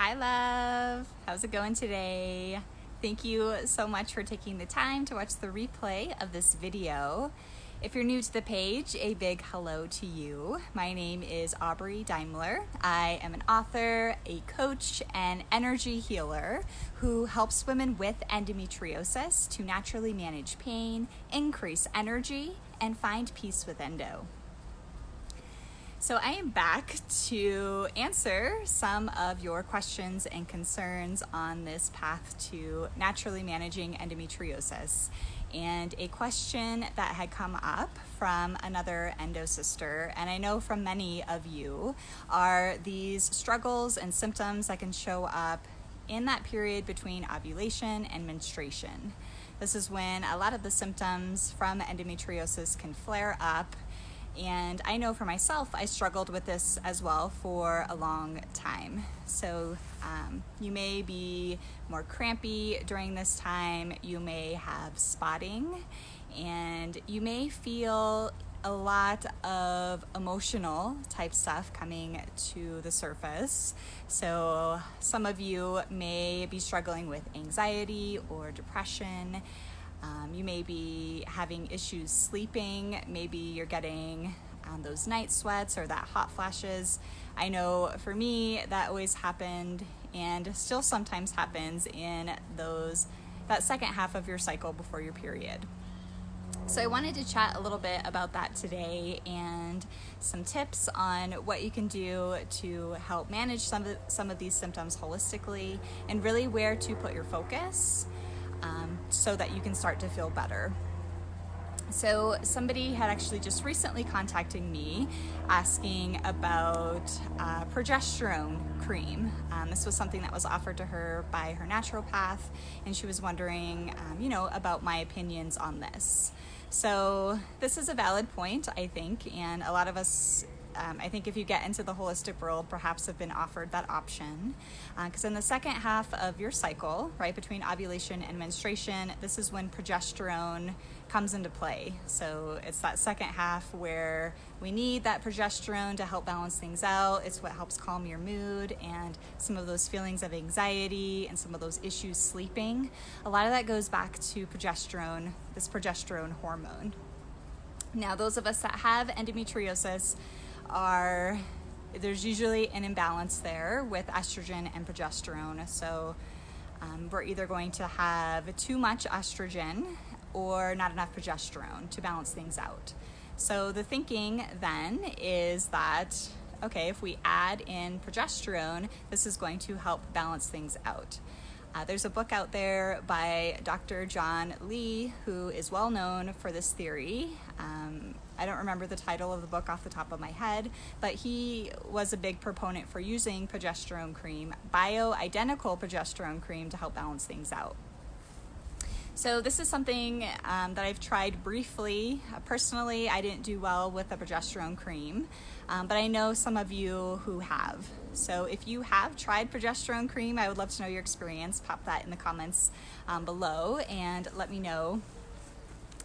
Hi love, how's it going today? Thank you so much for taking the time to watch the replay of this video. If you're new to the page, a big hello to you. My name is Aubrey Daimler. I am an author, a coach, and energy healer who helps women with endometriosis to naturally manage pain, increase energy, and find peace with endo. So I am back to answer some of your questions and concerns on this path to naturally managing endometriosis. And a question that had come up from another endo sister, and I know from many of you, are these struggles and symptoms that can show up in that period between ovulation and menstruation. This is when a lot of the symptoms from endometriosis can flare up. And I know for myself, I struggled with this as well for a long time. So you may be more crampy during this time, you may have spotting, and you may feel a lot of emotional type stuff coming to the surface. So some of you may be struggling with anxiety or depression. You may be having issues sleeping. Maybe you're getting those night sweats or that hot flashes. I know for me that always happened and still sometimes happens in that second half of your cycle before your period. So I wanted to chat a little bit about that today and some tips on what you can do to help manage some of these symptoms holistically and really where to put your focus so that you can start to feel better. So somebody had actually just recently contacted me asking about progesterone cream. This was something that was offered to her by her naturopath, and she was wondering, about my opinions on this. So this is a valid point, I think, and a lot of us I think if you get into the holistic world, perhaps have been offered that option. Because in the second half of your cycle, right between ovulation and menstruation, this is when progesterone comes into play. So it's that second half where we need that progesterone to help balance things out. It's what helps calm your mood and some of those feelings of anxiety and some of those issues sleeping. A lot of that goes back to progesterone, this progesterone hormone. Now, those of us that have endometriosis, there's usually an imbalance there with estrogen and progesterone. So we're either going to have too much estrogen or not enough progesterone to balance things out. So the thinking then is that, okay, if we add in progesterone, this is going to help balance things out. There's a book out there by Dr. John Lee, who is well known for this theory. I don't remember the title of the book off the top of my head, but he was a big proponent for using progesterone cream, bioidentical progesterone cream, to help balance things out. So this is something that I've tried briefly. Personally, I didn't do well with the progesterone cream, but I know some of you who have. So if you have tried progesterone cream, I would love to know your experience. Pop that in the comments below and let me know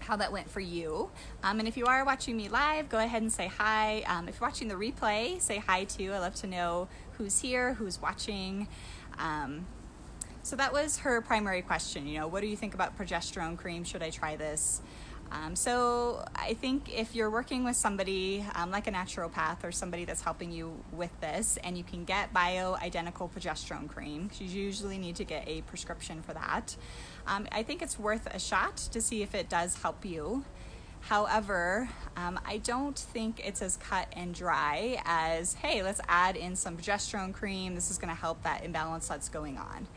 how that went for you. And if you are watching me live, go ahead and say hi. If you're watching the replay, say hi too. I love to know who's here, who's watching. So that was her primary question. What do you think about progesterone cream? Should I try this? So I think if you're working with somebody like a naturopath or somebody that's helping you with this, and you can get bioidentical progesterone cream, you usually need to get a prescription for that. I think it's worth a shot to see if it does help you. However, I don't think it's as cut and dry as, hey, let's add in some progesterone cream. This is going to help that imbalance that's going on.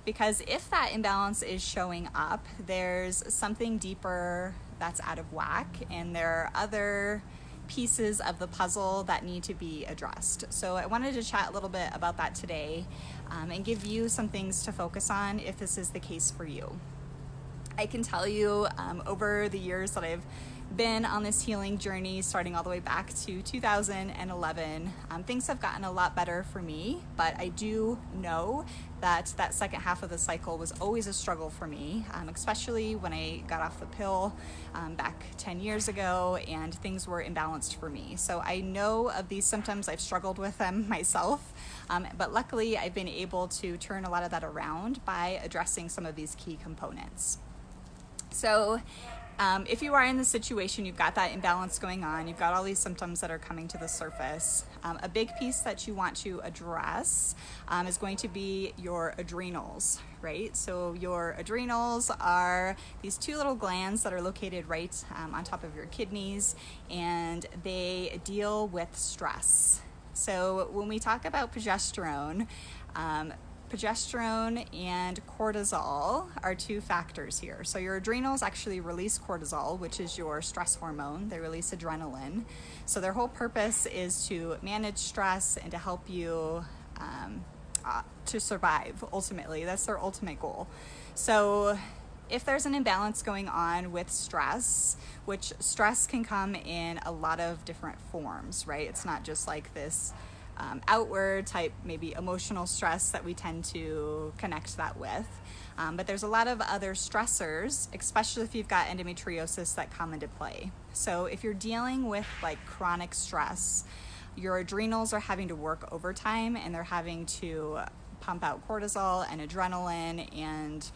Because if that imbalance is showing up, there's something deeper that's out of whack, and there are other pieces of the puzzle that need to be addressed. So I wanted to chat a little bit about that today and give you some things to focus on if this is the case for you. I can tell you over the years that I've been on this healing journey starting all the way back to 2011. Things have gotten a lot better for me, but I do know that that second half of the cycle was always a struggle for me, especially when I got off the pill back 10 years ago and things were imbalanced for me. So I know of these symptoms, I've struggled with them myself, but luckily I've been able to turn a lot of that around by addressing some of these key components. So if you are in the situation, you've got that imbalance going on, you've got all these symptoms that are coming to the surface, a big piece that you want to address is going to be your adrenals, right? So your adrenals are these two little glands that are located right on top of your kidneys, and they deal with stress. So when we talk about progesterone, progesterone and cortisol are two factors here. So your adrenals actually release cortisol, which is your stress hormone. They release adrenaline. So their whole purpose is to manage stress and to help you to survive, ultimately. That's their ultimate goal. So if there's an imbalance going on with stress, which stress can come in a lot of different forms, right? It's not just like this outward type, maybe emotional stress that we tend to connect that with. But there's a lot of other stressors, especially if you've got endometriosis, that come into play. So if you're dealing with like chronic stress, your adrenals are having to work overtime and they're having to pump out cortisol and adrenaline, and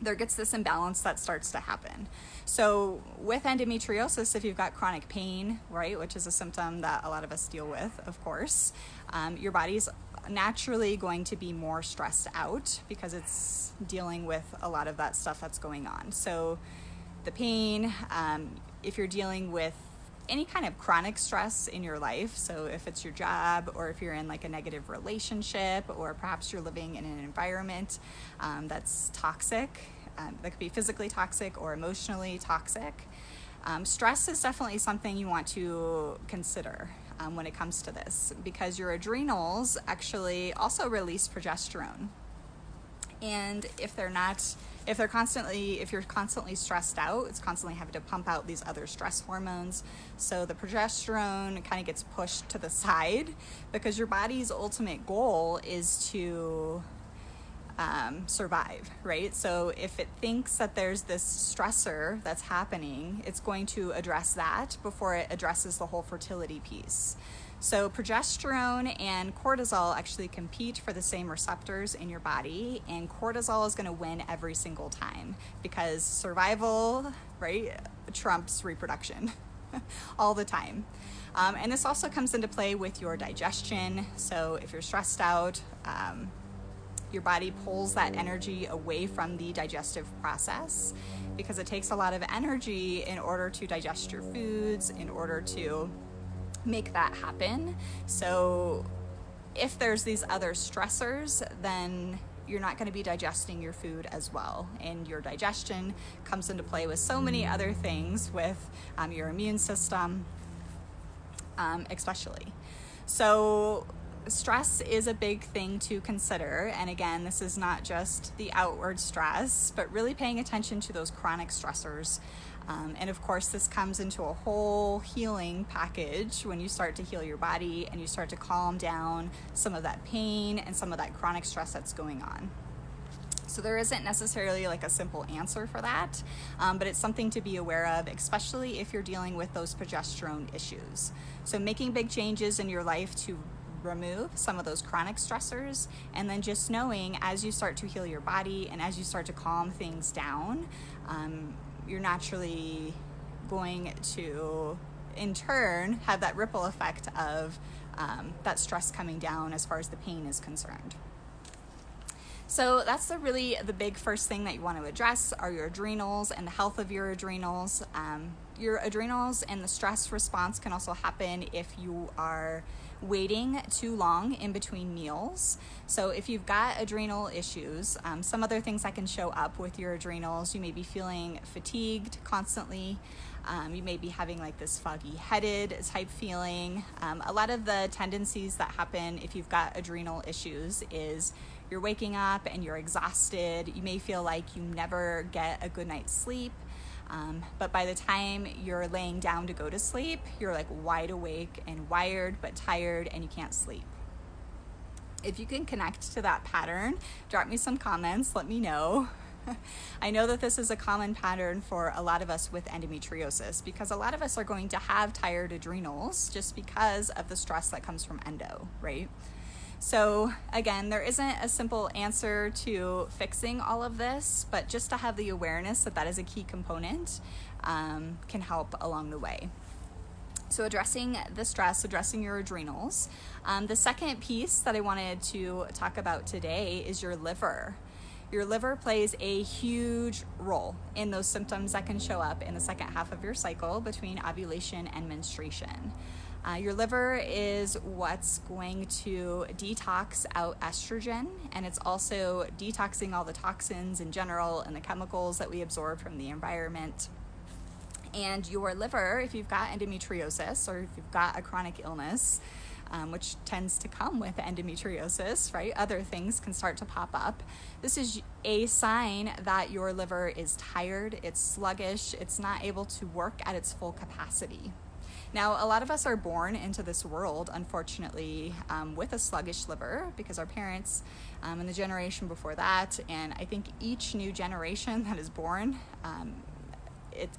there gets this imbalance that starts to happen. So with endometriosis, if you've got chronic pain, right, which is a symptom that a lot of us deal with, of course, your body's naturally going to be more stressed out because it's dealing with a lot of that stuff that's going on. So the pain, if you're dealing with any kind of chronic stress in your life, so if it's your job or if you're in like a negative relationship or perhaps you're living in an environment that's toxic, that could be physically toxic or emotionally toxic, stress is definitely something you want to consider when it comes to this, because your adrenals actually also release progesterone. And if you're constantly stressed out, it's constantly having to pump out these other stress hormones. So the progesterone kind of gets pushed to the side because your body's ultimate goal is to survive, right? So if it thinks that there's this stressor that's happening, it's going to address that before it addresses the whole fertility piece. So progesterone and cortisol actually compete for the same receptors in your body, and cortisol is going to win every single time because survival, right, trumps reproduction all the time. And this also comes into play with your digestion. So if you're stressed out, your body pulls that energy away from the digestive process because it takes a lot of energy in order to digest your foods, in order to make that happen. So if there's these other stressors, then you're not going to be digesting your food as well. And your digestion comes into play with so many other things with your immune system, especially. So stress is a big thing to consider. And again, this is not just the outward stress, but really paying attention to those chronic stressors. And of course, this comes into a whole healing package when you start to heal your body and you start to calm down some of that pain and some of that chronic stress that's going on. So there isn't necessarily like a simple answer for that, but it's something to be aware of, especially if you're dealing with those progesterone issues. So making big changes in your life to remove some of those chronic stressors, and then just knowing as you start to heal your body and as you start to calm things down, you're naturally going to, in turn, have that ripple effect of that stress coming down as far as the pain is concerned. So that's the big first thing that you want to address are your adrenals and the health of your adrenals. Your adrenals and the stress response can also happen if you are waiting too long in between meals. So if you've got adrenal issues, some other things that can show up with your adrenals, you may be feeling fatigued constantly. You may be having like this foggy headed type feeling. A lot of the tendencies that happen if you've got adrenal issues is you're waking up and you're exhausted. You may feel like you never get a good night's sleep. But by the time you're laying down to go to sleep, you're like wide awake and wired, but tired, and you can't sleep. If you can connect to that pattern, drop me some comments, let me know. I know that this is a common pattern for a lot of us with endometriosis, because a lot of us are going to have tired adrenals just because of the stress that comes from endo, right? So again, there isn't a simple answer to fixing all of this, but just to have the awareness that that is a key component can help along the way. So addressing the stress, addressing your adrenals. The second piece that I wanted to talk about today is your liver. Your liver plays a huge role in those symptoms that can show up in the second half of your cycle between ovulation and menstruation. Your liver is what's going to detox out estrogen, and it's also detoxing all the toxins in general and the chemicals that we absorb from the environment. And your liver, if you've got endometriosis or if you've got a chronic illness, which tends to come with endometriosis, right? Other things can start to pop up. This is a sign that your liver is tired, it's sluggish, it's not able to work at its full capacity. Now, a lot of us are born into this world, unfortunately, with a sluggish liver because our parents and the generation before that, and I think each new generation that is born,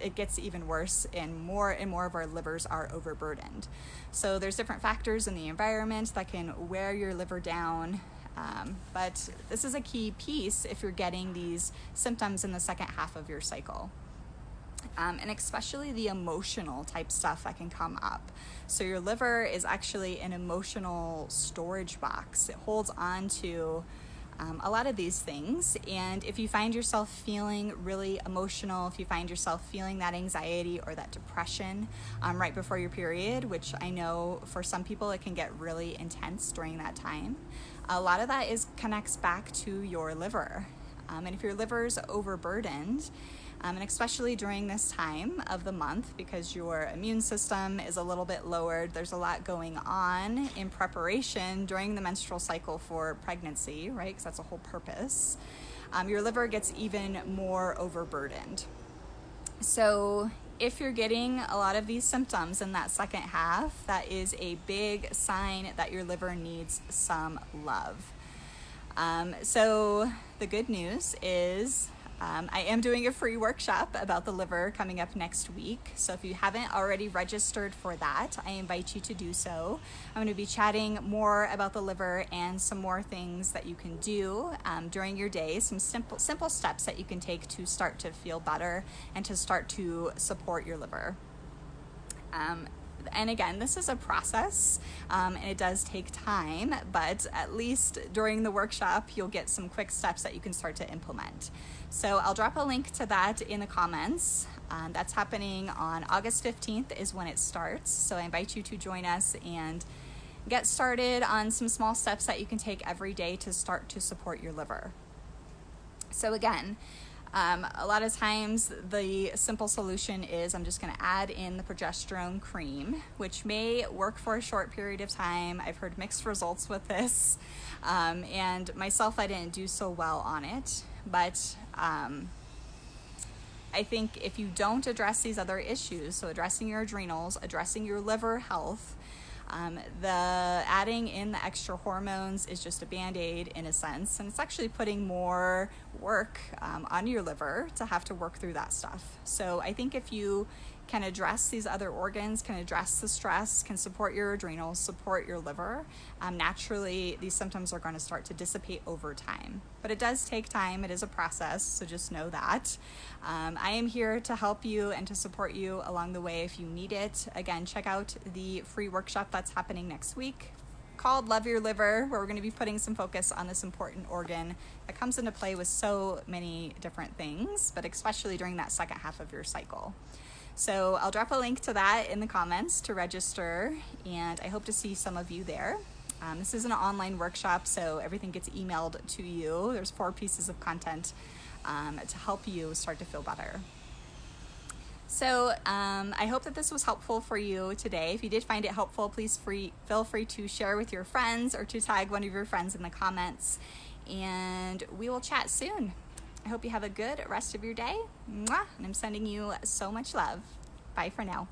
it gets even worse, and more of our livers are overburdened. So there's different factors in the environment that can wear your liver down, but this is a key piece if you're getting these symptoms in the second half of your cycle. And especially the emotional type stuff that can come up. So your liver is actually an emotional storage box. It holds on to a lot of these things, and if you find yourself feeling really emotional, if you find yourself feeling that anxiety or that depression right before your period, which I know for some people it can get really intense during that time, a lot of that connects back to your liver. And if your liver's overburdened, and especially during this time of the month, because your immune system is a little bit lowered, there's a lot going on in preparation during the menstrual cycle for pregnancy, right? Because that's a whole purpose. Your liver gets even more overburdened. So if you're getting a lot of these symptoms in that second half, that is a big sign that your liver needs some love. So the good news is I am doing a free workshop about the liver coming up next week. So if you haven't already registered for that, I invite you to do so. I'm going to be chatting more about the liver and some more things that you can do during your day, some simple steps that you can take to start to feel better and to start to support your liver. And again, this is a process, and it does take time, but at least during the workshop, you'll get some quick steps that you can start to implement. So I'll drop a link to that in the comments. That's happening on August 15th is when it starts. So I invite you to join us and get started on some small steps that you can take every day to start to support your liver. So again, a lot of times the simple solution is I'm just going to add in the progesterone cream, which may work for a short period of time. I've heard mixed results with this, and myself, I didn't do so well on it, but I think if you don't address these other issues, so addressing your adrenals, addressing your liver health, the adding in the extra hormones is just a band-aid in a sense, and it's actually putting more work on your liver to have to work through that stuff. So I think if you can address these other organs, can address the stress, can support your adrenals, support your liver, naturally these symptoms are going to start to dissipate over time. But it does take time, it is a process, so just know that. I am here to help you and to support you along the way if you need it. Again, check out the free workshop that's happening next week called Love Your Liver, where we're going to be putting some focus on this important organ that comes into play with so many different things, but especially during that second half of your cycle. So I'll drop a link to that in the comments to register, and I hope to see some of you there. This is an online workshop, so everything gets emailed to you. There's 4 pieces of content to help you start to feel better. So I hope that this was helpful for you today. If you did find it helpful, please feel free to share with your friends or to tag one of your friends in the comments, and we will chat soon. I hope you have a good rest of your day. Mwah! And I'm sending you so much love. Bye for now.